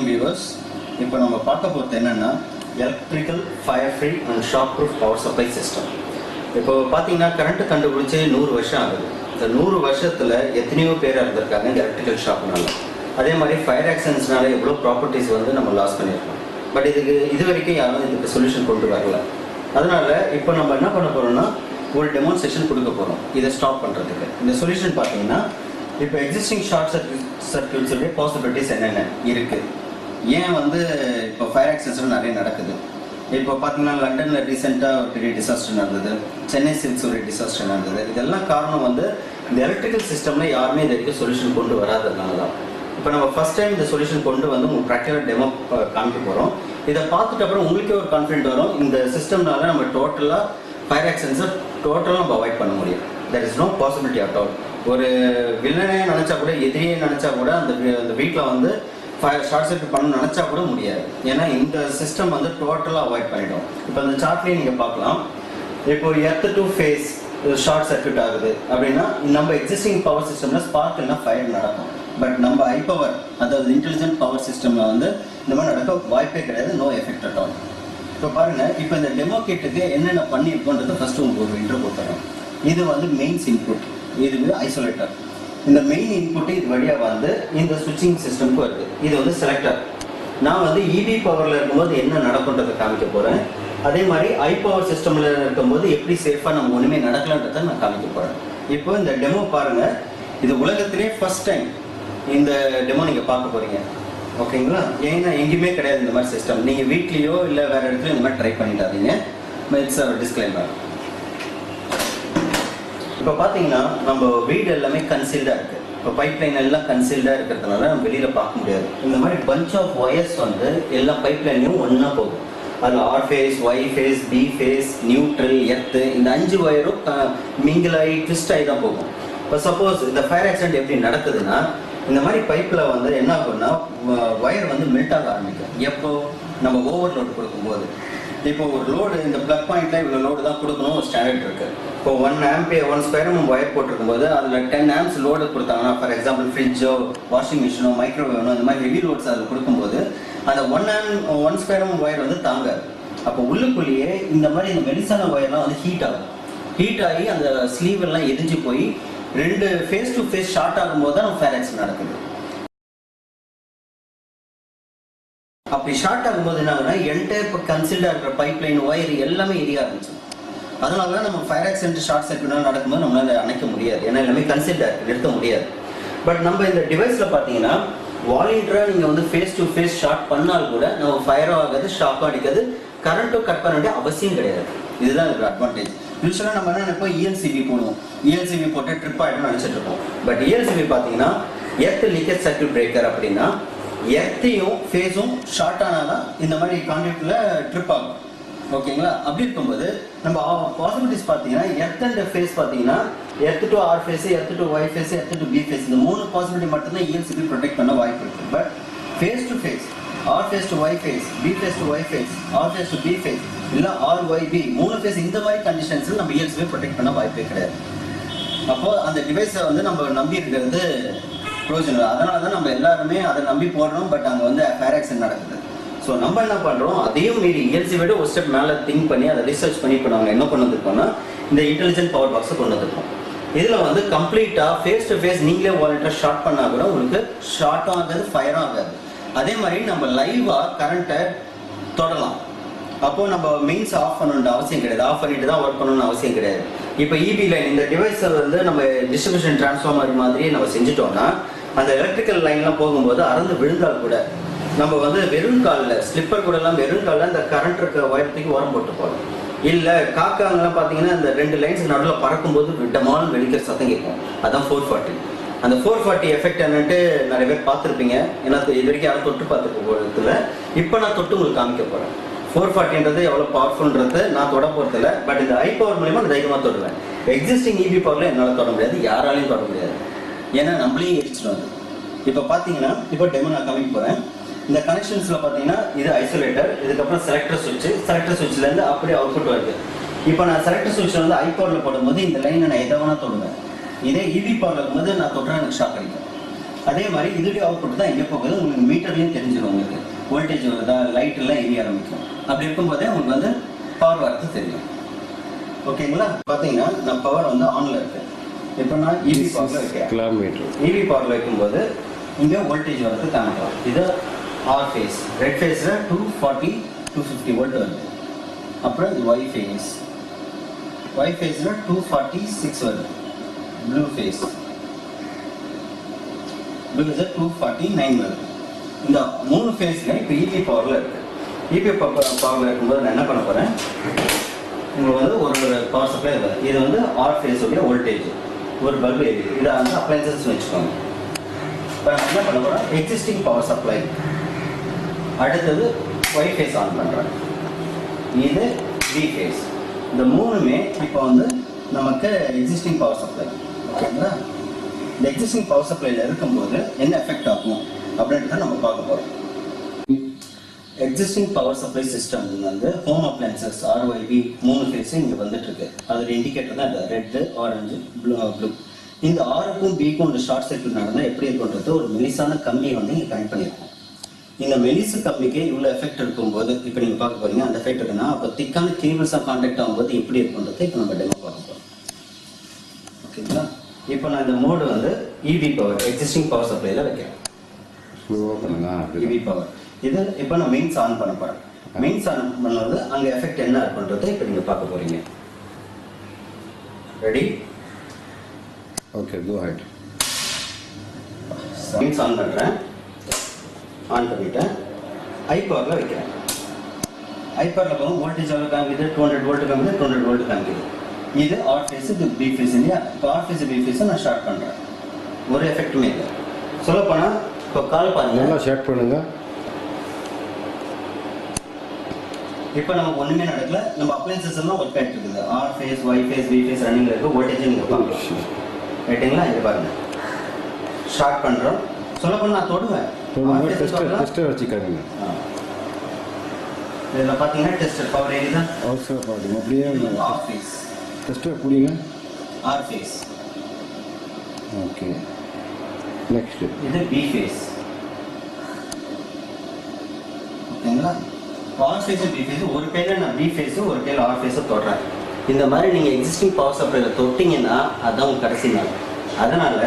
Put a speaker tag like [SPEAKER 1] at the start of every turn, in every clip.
[SPEAKER 1] morning viewers. இப்போ நம்ம பார்க்க போறது என்னன்னா electrical fire free and shock proof power supply system. இப்போ பாத்தீங்கன்னா கரண்ட் கண்டுபிடிச்சு 100 வருஷம் ஆகுது. இந்த 100 வருஷத்துல எத்தனையோ பேர் இருந்திருக்காங்க இந்த எலக்ட்ரிக்கல் ஷாக்னால. அதே மாதிரி ஃபயர் ஆக்சிடென்ட்ஸ்னால எவ்வளவு ப்ராப்பர்ட்டிஸ் வந்து நம்ம லாஸ் பண்ணிருக்கோம். பட் இது வரைக்கும் யாரும் இதுக்கு சொல்யூஷன் கொண்டு வரல. அதனால இப்போ நம்ம என்ன பண்ண போறோம்னா ஒரு டெமான்ஸ்ட்ரேஷன் கொடுக்க போறோம் இதை ஸ்டாப் பண்றதுக்கு. இந்த சொல்யூஷன் பாத்தீங்கன்னா இப்போ எக்ஸிஸ்டிங் ஷார்ட் சர்க்யூட்ஸோட பாசிபிலிட்டிஸ் என்னென்ன இருக்கு, ஏன் வந்து இப்போ ஃபயர் ஆக்சிடென்ட்ஸ் நிறைய நடக்குது. இப்போ பார்த்தீங்கன்னா லண்டனில் ரீசெண்டாக ஒரு பெரிய டிசாஸ்டர் நடந்தது, சென்னை சில்க்ஸ் ஒரு டிசாஸ்டர் நடந்தது. இதெல்லாம் காரணம் வந்து இந்த எலக்ட்ரிக்கல் சிஸ்டமில் யாருமே இது வரைக்கும் சொல்யூஷன் கொண்டு வராததுனால தான். இப்போ நம்ம ஃபர்ஸ்ட் டைம் இந்த சொல்யூஷன் கொண்டு வந்து உங்களுக்கு ப்ராக்டிக்கல் டெமோ காமிக்க போகிறோம். இதை பார்த்துட்டு அப்புறம் உங்களுக்கே ஒரு கான்ஃபிடென்ட் வரும், இந்த சிஸ்டம்னால நம்ம டோட்டலாக ஃபயர் ஆக்சிடென்ட்ஸை டோட்டலாக நம்ம அவாய்ட் பண்ண முடியும். There is no possibility at all. ஒரு வில்லனே நினச்சா கூட, எதிரியே நினச்சா கூட அந்த வீட்டில் வந்து ஃபயர் ஷார்ட் சர்க்யூட் பண்ணணும்னு நினச்சா கூட முடியாது. ஏன்னா இந்த சிஸ்டம் வந்து டோட்டலாக அவாய்ட் பண்ணிடும். இப்போ இந்த சார்ட்லேயே நீங்கள் பார்க்கலாம், இப்போ earth to phase short circuit ஆகுது அப்படின்னா நம்ம எக்ஸிஸ்டிங் பவர் சிஸ்டமில் ஸ்பார்க் இல்லைனா ஃபயர் நடக்கும். பட் நம்ம ஹை பவர், அதாவது இன்டெலிஜென்ட் பவர் சிஸ்டமில் வந்து இந்த மாதிரி நடக்க வாய்ப்பே கிடையாது. No effect at all. இப்போ பாருங்கள், இப்போ இந்த டெமோ கிட்டுக்கு என்னென்ன பண்ணியிருக்கோன்றது ஃபஸ்ட்டு உங்களுக்கு ஒரு இன்ட்ரோ கொடுத்துறோம். இது வந்து மெயின்ஸ் இன்புட், இது வந்து ஐசோலேட்டர். இந்த மெயின் இன்புட் இது வழியாக வந்து இந்த ஸ்விட்சிங் சிஸ்டம்க்கு வருது. இது வந்து செலக்டர். நான் வந்து இபி பவரில் இருக்கும்போது என்ன நடக்குன்றதை காமிக்க போகிறேன். அதே மாதிரி ஐ பவர் சிஸ்டமில் இருக்கும்போது எப்படி சேஃபாக நம்ம ஒன்றுமே நடக்கலான்றதை நான் காமிக்க போகிறேன். இப்போ இந்த டெமோ பாருங்கள், இது உலகத்திலே ஃபர்ஸ்ட் டைம் இந்த டெமோ நீங்கள் பார்க்க போகிறீங்க. ஓகேங்களா? ஏன்னா எங்கேயுமே கிடையாது இந்த மாதிரி சிஸ்டம். நீங்கள் வீட்லேயோ இல்லை வேறு இடத்துலையோ இந்த மாதிரி ட்ரை பண்ணிட்டாதீங்க. It's a disclaimer. இப்போ பார்த்தீங்கன்னா நம்ம வீடு எல்லாமே கன்சீல்டாக இருக்குது. இப்போ பைப் லைன் எல்லாம் கன்சீல்டாக இருக்கிறதுனால நம்ம வெளியில் பார்க்க முடியாது. இந்த மாதிரி பஞ்ச் ஆஃப் ஒயர்ஸ் வந்து எல்லா பைப் லைன்லையும் ஒன்றா போகும். அது R phase, Y phase, B phase, neutral, earth, இந்த 5 ஒயரும் மிங்கிள் ஆகி ட்விஸ்ட் ஆகி தான் போகும். இப்போ சப்போஸ் இந்த ஃபயர் ஆக்சிடென்ட் எப்படி நடக்குதுன்னா, இந்த மாதிரி பைப்பில் வந்து என்ன ஆகும்னா ஒயர் வந்து மெல்ட் ஆக ஆரம்பிக்கும். எப்போ நம்ம ஓவர்லோட் கொடுக்கும்போது, இப்போ ஒரு லோடு இந்த ப்ளக் பாயிண்ட்ல இவ்வளோ லோடு தான் கொடுக்கணும் ஒரு ஸ்டாண்டர்ட் இருக்கு. இப்போ 1 ஆம்பியர் 1 ஸ்கொயர் ஒயர் போட்டிருக்கும் போது அதில் 10 ஆம்ப்ஸ் லோடு கொடுத்தாங்கன்னா, ஃபார் எக்ஸாம்பிள் ஃப்ரிட்ஜோ, வாஷிங் மிஷினோ, மைக்ரோவேவனோ இந்த மாதிரி ஹெவி லோட்ஸ் அதில் கொடுக்கும்போது அந்த 1 ஸ்கொயர் ஒயர் வந்து தாங்காது. அப்போ உள்ளுக்குள்ளேயே இந்த மாதிரி இந்த மெலிசான ஒயர்லாம் வந்து ஹீட் ஆகும். ஹீட் ஆகி அந்த ஸ்லீவ் எல்லாம் எரிஞ்சு போய் 2 ஃபேஸ் டு ஃபேஸ் ஷார்ட் ஆகும்போது தான் நம்ம ஃபயர் ஆக்சிடென்ட் நடக்குது. அப்படி ஷார்ட் ஆகும்போது என்ன ஆகுதுன்னா என்டையர் இப்போ கன்சில்டாக இருக்கிற பைப் லைன் ஒயர் எல்லாமே எரிய ஆரம்பிச்சு. அதனால தான் நம்ம ஃபயர் ஆக்சிடென்ட் ஷார்ட் சர்க்யூட்லாம் நடக்கும்போது நம்மளால அணைக்க முடியாது. ஏன்னா எல்லாமே கன்சில்டாக இருக்குது, நிறுத்த முடியாது. பட் நம்ம இந்த டிவைஸில் பார்த்தீங்கன்னா வாலண்டியராக நீங்கள் வந்து ஃபேஸ் டு ஃபேஸ் ஷார்ட் பண்ணால் கூட நம்ம ஃபயரும் ஆகாது, ஷாக்கும் அடிக்காது, கரண்ட்டும் கட் பண்ண வேண்டிய அவசியம் கிடையாது. இதுதான் இதுக்கு அட்வான்டேஜ். யூஸ்வலாக நம்ம என்ன நினைப்போம், இஎல்சிபி போடுவோம், இஎல்சிபி போட்டு ட்ரிப் ஆகிடும்னு நினச்சிட்டு இருக்கோம். பட் இஎல்சிபி பார்த்தீங்கன்னா எர்த் லீக்கேஜ் சர்க்யூட் பிரேக்கர். அப்படின்னா எர்த்தையும் ஃபேஸும் ஷார்ட் ஆனால் தான் இந்த மாதிரி கான்ட்ராக்டில் ட்ரிப் ஆகும். ஓகேங்களா? அப்படி இருக்கும்போது நம்ம பாசிபிலிட்டிஸ் பார்த்தீங்கன்னா எர்த் அண்ட் ஃபேஸ் பார்த்தீங்கன்னா earth to R phase, earth to Y phase, earth to B phase, இந்த 3 பாசிபிலிட்டி மட்டும்தான் இஎல்சிபி ப்ரொடெக்ட் பண்ண வாய்ப்பு இருக்குது. But phase to phase, R phase to Y phase, B phase to Y phase, R phase to B phase, இல்லை R Y B 3 phase, இந்த மாதிரி கண்டிஷன்ஸில் நம்ம ELCP protect பண்ண வாய்ப்பே கிடையாது. அப்போது அந்த டிவைஸை வந்து நம்ம நம்பி இருக்கிறது ப்ரோஜனம். அதனால தான் நம்ம எல்லாருமே அதை நம்பி போடுறோம். பட் அங்கே வந்து ஃபயர் ஆக்சிடென்ட் நடக்குது. ஸோ நம்ம என்ன பண்ணுறோம், அதையும் மீறி இஎல்சி விட ஒரு ஸ்டெப் மேலே திங்க் பண்ணி அதை ரிசர்ச் பண்ணி இப்போ நாங்கள் என்ன கொண்டு வந்துருக்கோம்னா இந்த இன்டெலிஜென்ட் பவர் பாக்ஸை கொண்டு வந்துருக்கோம். இதில் வந்து கம்ப்ளீட்டாக ஃபேஸ் டு ஃபேஸ் நீங்களே வாலண்டியராக ஷார்ட் பண்ணால் கூட உங்களுக்கு ஷார்ட்டும் ஆகாது, ஃபயரும் ஆகாது. அதே மாதிரி நம்ம லைவாக கரண்ட்டை தொடலாம். அப்போது நம்ம மெயின்ஸ் ஆஃப் பண்ணணுன்ற அவசியம் கிடையாது, ஆஃப் பண்ணிட்டு தான் ஒர்க் பண்ணணும்னு அவசியம் கிடையாது. இப்போ இபி லைன் இந்த டிவைஸை வந்து நம்ம டிஸ்ட்ரிபியூஷன் டிரான்ஸ்ஃபார்மர் மாதிரி நம்ம செஞ்சுட்டோம்னா அந்த எலக்ட்ரிக்கல் லைன்லாம் போகும்போது அறந்து விழுந்தால் கூட நம்ம வந்து வெறும் காலில் ஸ்லிப்பர் கூட எல்லாம் வெறும் காலில் இந்த கரண்ட் இருக்க ஒயரத்துக்கு உரம் போட்டு போகலாம். இல்லை காக்காங்கெல்லாம் பார்த்தீங்கன்னா இந்த 2 லைன்ஸ் நடுவில் பறக்கும்போது விட்டமாலும் வெடிக்கிற சத்தம் கேட்கும். அதான் 440. அந்த 440 எஃபெக்ட் என்னன்ட்டு நிறைய பேர் பார்த்துருப்பீங்க. ஏன்னா இது வரைக்கும் யாரும் தொட்டு பார்த்துருக்க போகிறதுல இப்போ நான் தொட்டு உங்களுக்கு காமிக்க போகிறேன். 440ன்றது எவ்வளோ பவர்ஃபுல்ன்றது நான் தொட போகிறதில்ல. பட் இந்த ஹை பவர் மூலிமா நான் தைரியமாக தொடுவேன். எக்ஸிஸ்டிங் இபி பவரில் என்னால் தொட முடியாது, யாராலையும் தொட முடியாது. ஏன்னா நம்மளையும் எரிச்சிடும் அது. இப்போ பார்த்தீங்கன்னா இப்போ டெமோ நான் காமிக்க போகிறேன். இந்த கனெக்ஷன்ஸில் பார்த்தீங்கன்னா இது ஐசோலேட்டர், இதுக்கப்புறம் செலக்டர் சுவிட்ச்லேருந்து அப்படியே அவுட்புட் வருது. இப்போ நான் செலக்டர் சுவிட்சில் வந்து ஹை பவரில் போடும்போது இந்த லைனை நான் எதை வேணால் தொடுவேன். இதே இபி பவரில் இருக்கும்போது நான் தொட்டுறேன், எனக்கு ஷாக் அடிக்கும். அதே மாதிரி இதோடைய அவுட்புட் தான் எங்கே போகுது உங்களுக்கு மீட்டர்லேயும் தெரிஞ்சிடும் உங்களுக்கு. வோல்டேஜ் வருதா, லைட் எல்லாம் எரிய ஆரம்பிக்கும். அப்படி இருக்கும்போதே உங்களுக்கு வந்து பவர் வரது தெரியும். ஓகேங்களா? பார்த்தீங்கன்னா நான் பவர் வந்து ஆன்ல இருக்கு. இப்போ நான் இவி பவர்ல வைக்கிறேன். இவி பவர்ல வைக்கும்போது இங்கே வோல்டேஜ் வரது காமிக்கலாம். இது ஆர் ஃபேஸ், ரெட் ஃபேஸில் 240 250 வோல்ட் வருது. அப்புறம் இது ஒய் ஃபேஸில் 246 வருது. ப்ளூ ஃபேஸ், ப்ளூ ஃபேஸில் 249 வருது. இந்த 3 ஃபேஸில் இப்போ இபி பவரில் இருக்குது. இபி பவரில் இருக்கும்போது நான் என்ன பண்ண போகிறேன், உங்களுக்கு வந்து ஒரு பவர் சப்ளை இருக்குது. இது வந்து ஆர் ஃபேஸுடைய வோல்டேஜ், ஒரு பல்பு எரியுது. இதை வந்து அப்ளைன்சஸ் வச்சுக்கோங்க. இப்போ நான் என்ன பண்ண போகிறேன், எக்ஸிஸ்டிங் பவர் சப்ளை. அடுத்தது ஒய் ஃபேஸ் ஆன் பண்ணுறேன். இது பி ஃபேஸ். இந்த மூணுமே இப்போ வந்து நமக்கு எக்ஸிஸ்டிங் பவர் சப்ளை. ஓகேங்களா? இந்த எக்ஸிஸ்டிங் பவர் சப்ளையில் இருக்கும்போது என்ன எஃபெக்ட் ஆகும் அப்படின்றத நம்ம பார்க்க போகிறோம். எக்ஸிஸ்டிங் பவர் சப்ளை சிஸ்டம் வந்து ஹோம் அப்ளைன்சஸ் ஆர்ஒய்பி 3 ஃபேஸும் இங்கே வந்துட்டு இருக்கு. அதோட இண்டிகேட்டர் தான் இந்த ரெட்டு, ஆரஞ்சு, ப்ளூ. இந்த ஆருக்கும் பிக்கும் ஒரு ஷார்ட் சர்க்யூட் நடந்தால் எப்படி இருக்குன்றது ஒரு மெலிசான கம்பியை வந்து இங்கே கனெக்ட் பண்ணியிருக்கோம். இந்த மெலிசு கம்பிக்கு இவ்வளோ எஃபெக்ட் இருக்கும்போது இப்போ நீங்கள் பார்க்க போறீங்க. அந்த எஃபெக்ட் இருக்குன்னா அப்போ திக்கான கேபிள்ஸாக கான்டாக்ட் ஆகும்போது எப்படி இருக்குன்றதை இப்போ நம்ம டெமோ பார்க்க போகிறோம். ஓகேங்களா? இப்போ நான் இந்த மோடு வந்து இபி பவர், எக்ஸிஸ்டிங் பவர் சப்ளைல வைக்கிறேன். இபி பவர் இது இப்போ நான் மெயின்ஸ் ஆன் பண்ண போகிறேன். மெயின்ஸ் ஆன் பண்ணும்போது அங்கே எஃபெக்ட் என்ன இருக்குன்றதை இப்போ நீங்கள் பார்க்க போறீங்க. Ready?
[SPEAKER 2] Okay, go ahead.
[SPEAKER 1] Mains on பண்ணுறேன். ஆன் பண்ணிட்டேன். ஐ பவரில் வைக்கிறேன். ஐ பவரில் போகும் வோல்டேஜ் எவ்வளோ காமிக்குது, 200 வோல்ட் காமிக்குது, 200 வோல்ட் காமிக்குது. இது ஆர் ஃபேஸ், இது பி ஃபேஸ் இல்லையா? இப்போ ஆர் ஃபேஸ் பி ஃபேஸை நான் ஷார்ட் பண்ணுறேன். ஒரு எஃபெக்ட்டுமே இல்லை. சொல்லப்போனால் இப்போ கால் பாருங்க,
[SPEAKER 2] நல்லா ஷார்ட் பண்ணுங்க.
[SPEAKER 1] இப்போ நமக்கு ஒன்றுமே நடக்கல. நம்ம அப்ளைன்சஸ் எல்லாம் ஒர்க் ஆகிட்டு இருக்குது. R phase, Y phase, B phase ரன்னிங்கில் இருக்குது. வோல்டேஜ் நீங்கள் பார்க்கலாம். ரைட்டுங்களா? இது பாருங்க, ஷார்ட் பண்ணுறோம். சொல்லப்போனால் நான் தொடுவேன்.
[SPEAKER 2] டெஸ்டர் வச்சுக்காதீங்க.
[SPEAKER 1] இதில் பார்த்தீங்கன்னா டெஸ்டர் பவர் ஏரியா
[SPEAKER 2] அவசரம் பாருங்க. அப்படியே
[SPEAKER 1] ஆர் ஃபேஸ்
[SPEAKER 2] டெஸ்டர் புரியுங்க.
[SPEAKER 1] R phase.
[SPEAKER 2] ஓகே, நெக்ஸ்ட்
[SPEAKER 1] இது பி ஃபேஸ். ஓகேங்களா? ஆர் ஃபேஸ் பி ஃபேஸ், ஒரு கையில் நான் பி ஃபேஸு, ஒரு கையில் ஆர் ஃபேஸை தொடுறேன். இந்த மாதிரி நீங்கள் எக்ஸிஸ்டிங் பவர் சப்ளையில் தொட்டிங்கன்னா அதுதான் உங்கள் கடைசி நாள். அதனால்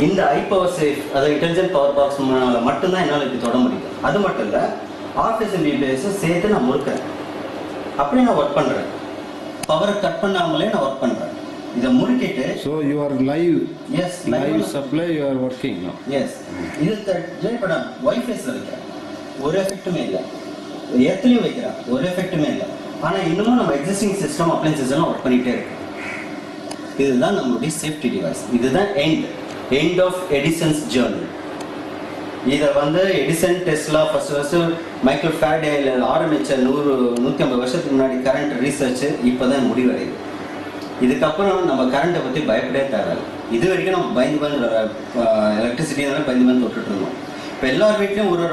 [SPEAKER 1] இந்த ஐ பவர் சேஃப், அதாவது இன்டெலிஜென்ட் பவர் பாக்ஸ் மட்டும்தான் என்னால் இப்படி தொட முடியுது. அது மட்டும் இல்லை, ஆர் ஃபேஸ் பி ஃபேஸும் சேர்த்து நான் முறுக்கிறேன். அப்படி நான் ஒர்க் பண்ணுறேன். பவரை கட் பண்ணாமலே நான் ஒர்க் பண்ணுறேன். இதை முறுக்கிட்டு
[SPEAKER 2] so you are live.
[SPEAKER 1] Yes,
[SPEAKER 2] live supply you are working no.
[SPEAKER 1] Yes. இது இப்போ நான் ஒய் ஃபேஸில் வைக்கிறேன். ஒரு எஃபெக்ட்டுமே இல்லை. எர்த்லையும் வைக்கிறேன். ஒரு எஃபெக்ட்டுமே இல்லை. ஆனால் இன்னமும் நம்ம எக்ஸிஸ்டிங் சிஸ்டம் அப்ளைன்சஸ் எல்லாம் ஒர்க் பண்ணிகிட்டே இருக்கு. இதுதான் நம்மளுடைய சேஃப்டி டிவைஸ். இதுதான் எண்ட் ஆஃப் எடிசன்ஸ் ஜேர்னி. இதை வந்து எடிசன், டெஸ்லா ஃபர்ஸ்ட் மைக்கேல் ஃபேரடேல ஆரம்பித்த 150 வருஷத்துக்கு முன்னாடி கரண்ட் ரிசர்ச் இப்போ தான் முடிவடையுது. இதுக்கப்புறம் நம்ம கரண்ட்டை பற்றி பயப்படவே தேவையில்லை. இது வரைக்கும் நம்ம பயந்து எலக்ட்ரிசிட்டினால பயந்து தொட்டுட்டு இருந்தோம். இப்போ எல்லார் வீட்லையும் ஒரு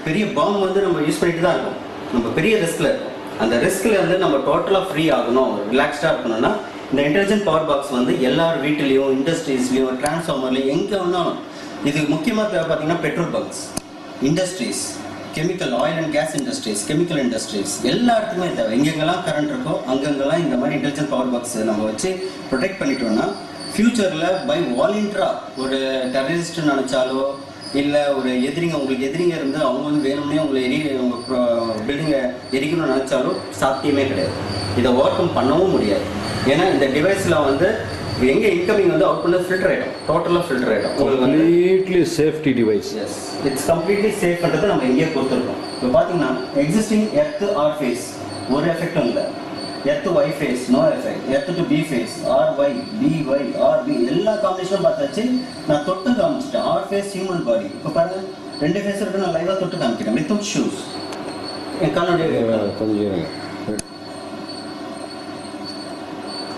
[SPEAKER 1] பெரிய பாம்பு வந்து நம்ம யூஸ் பண்ணிட்டு தான் இருக்கோம். நம்ம பெரிய ரிஸ்கில் இருக்கோம். அந்த ரிஸ்கில் இருந்து நம்ம டோட்டலாக ஃப்ரீ ஆகணும், ரிலாக்ஸ்டாக இருக்கணும்னா இந்த இன்டெலிஜென்ட் பவர் பாக்ஸ் வந்து எல்லார் வீட்டிலையும், இண்டஸ்ட்ரீஸ்லையும், டிரான்ஸ்ஃபார்மர்லையும் எங்கே வேணாலும். இது முக்கியமாக தேவை பார்த்தீங்கன்னா petrol bunks, industries, chemical, oil and gas industries, chemical industries, எல்லா இடத்துக்குமே தேவை. எங்கெங்கெல்லாம் கரண்ட் இருக்கோ அங்கங்கெல்லாம் இந்த மாதிரி இன்டெலிஜென்ட் பவர் பாக்ஸ் நம்ம வச்சு ப்ரொடெக்ட் பண்ணிட்டோம்னா ஃபியூச்சரில் பை வாலண்டியராக ஒரு டெரரிஸ்ட் நினச்சாலோ, இல்லை ஒரு உங்களுக்கு எதிரிங்க இருந்து அவங்க வந்து வேணும்னே உங்களை உங்கள் பில்டிங்கை எரிக்கணும்னு நினச்சாலும் சாத்தியமே கிடையாது. இதை ஓவர் கம் பண்ணவும் முடியாது. ஏன்னா இந்த டிவைஸில் வந்து எங்கே இன்கமிங் வந்து அவுட் பண்ண ஃபில்டர் ஆகிடும், டோட்டலாக ஃபில்டர் ஆகிடும். உங்களுக்கு
[SPEAKER 2] completely safety device.
[SPEAKER 1] Yes, it's completely சேஃப்ன்றதை நம்ம எங்கேயே கொடுத்துருக்கோம். இப்போ பார்த்தீங்கன்னா எக்ஸிஸ்டிங் எர்த் ஆர் ஃபேஸ் ஒரு எஃபெக்டும் இல்லை. Earth Y phase no effect. Earth to B phase, R Y, B Y, R B எல்லா காம்பினேஷனும் பார்த்தாச்சு. நான் தொட்டு காமிச்சிட்டேன். R phase human body. இப்போ பாருங்க, 2 ஃபேஸ் இருக்கு. நான் லைவாக தொட்டு காமிக்கிறேன் வித்தவுட் ஷூஸ். என் காலோடைய
[SPEAKER 2] கொஞ்சம்.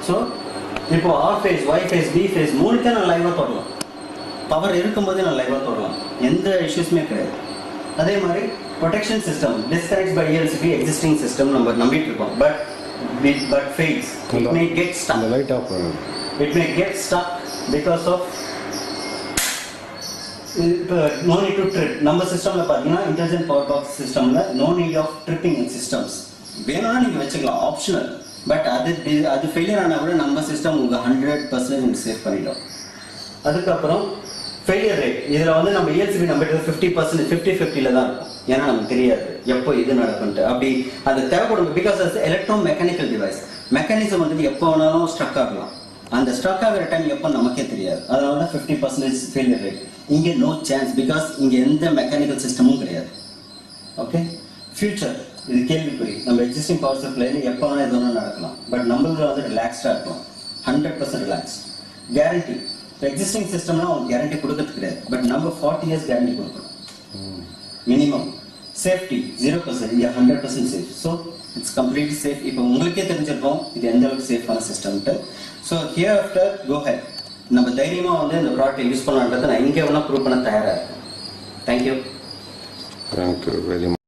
[SPEAKER 1] ஸோ இப்போ R phase, Y phase, B phase மூணுக்கே நான் லைவாக தொடலாம். பவர் இருக்கும்போதே நான் லைவாக தொடலாம். எந்த இஷ்யூஸுமே கிடையாது. அதே மாதிரி protection system disconnect by ELCP existing system நம்ம நம்பிட்டு இருக்கோம். But fails. It may get stuck.
[SPEAKER 2] The light off.
[SPEAKER 1] It may get stuck because of இப்போ நோ நீட் டு ட்ரிப். நம்ம சிஸ்டமில் பார்த்தீங்கன்னா இன்டெலிஜென்ட் பவர் பாக்ஸ் சிஸ்டமில் no need of tripping in systems. வேணும்னா நீங்கள் வச்சுக்கலாம், ஆப்ஷனல். பட் அது ஃபெயிலியர் ஆனால் கூட நம்ம சிஸ்டம் உங்களுக்கு 100% சேவ் பண்ணிடும். அதுக்கப்புறம் ஃபெயிலியர் ரேட். இதில் வந்து நம்ம இஎல்சிபி நம்ம 50% 50-50 தான் இருக்கும். ஏன்னா நமக்கு தெரியாது எப்போ இது நடக்கும்ட்டு. அப்படி அது தேவைப்படும். பிகாஸ் அது எலக்ட்ரோ மெக்கானிக்கல் டிவைஸ். மெக்கானிசம் வந்து எப்போ வேணாலும் ஸ்ட்ரக் ஆகலாம். அந்த ஸ்ட்ரக் ஆகிற டைம் எப்போ நமக்கே தெரியாது. அதனால தான் 50% ஃபெயிலியர் ரேட். இங்கே நோ சான்ஸ், பிகாஸ் இங்கே எந்த மெக்கானிக்கல் சிஸ்டமும் கிடையாது. ஓகே, ஃபியூச்சர் இது கேள்விக்குறி. நம்ம எக்ஸிஸ்டிங் பவர் சப்ளைல எப்போ வேணால் எது வேணால் நடக்கலாம். பட் நம்மளுக்கு வந்து ரிலாக்ஸ்டாக இருக்கும், 100% ரிலாக்ஸ். கேரண்டி, எக்ஸிஸ்டிங் சிஸ்டம்னா அவங்க கேரண்டி கொடுக்கறது கிடையாது. பட் நம்ம 40 இயர்ஸ் கேரண்டி கொடுக்குறோம் மினிமம். சேஃப்டி 0%, இங்கே 100% safe. So it's completely safe. இப்போ உங்களுக்கே தெரிஞ்சிருக்கும் இது எந்த அளவுக்கு சேஃபான சிஸ்டம்ட்டு. So hereafter go ahead. நம்ம தைரியமாக வந்து இந்த ப்ராடக்ட்டை யூஸ் பண்ணலான்றதை நான் இங்கே வேணால் ப்ரூவ் பண்ண தயாராக இருக்கேன். Thank you.
[SPEAKER 2] Thank you very much.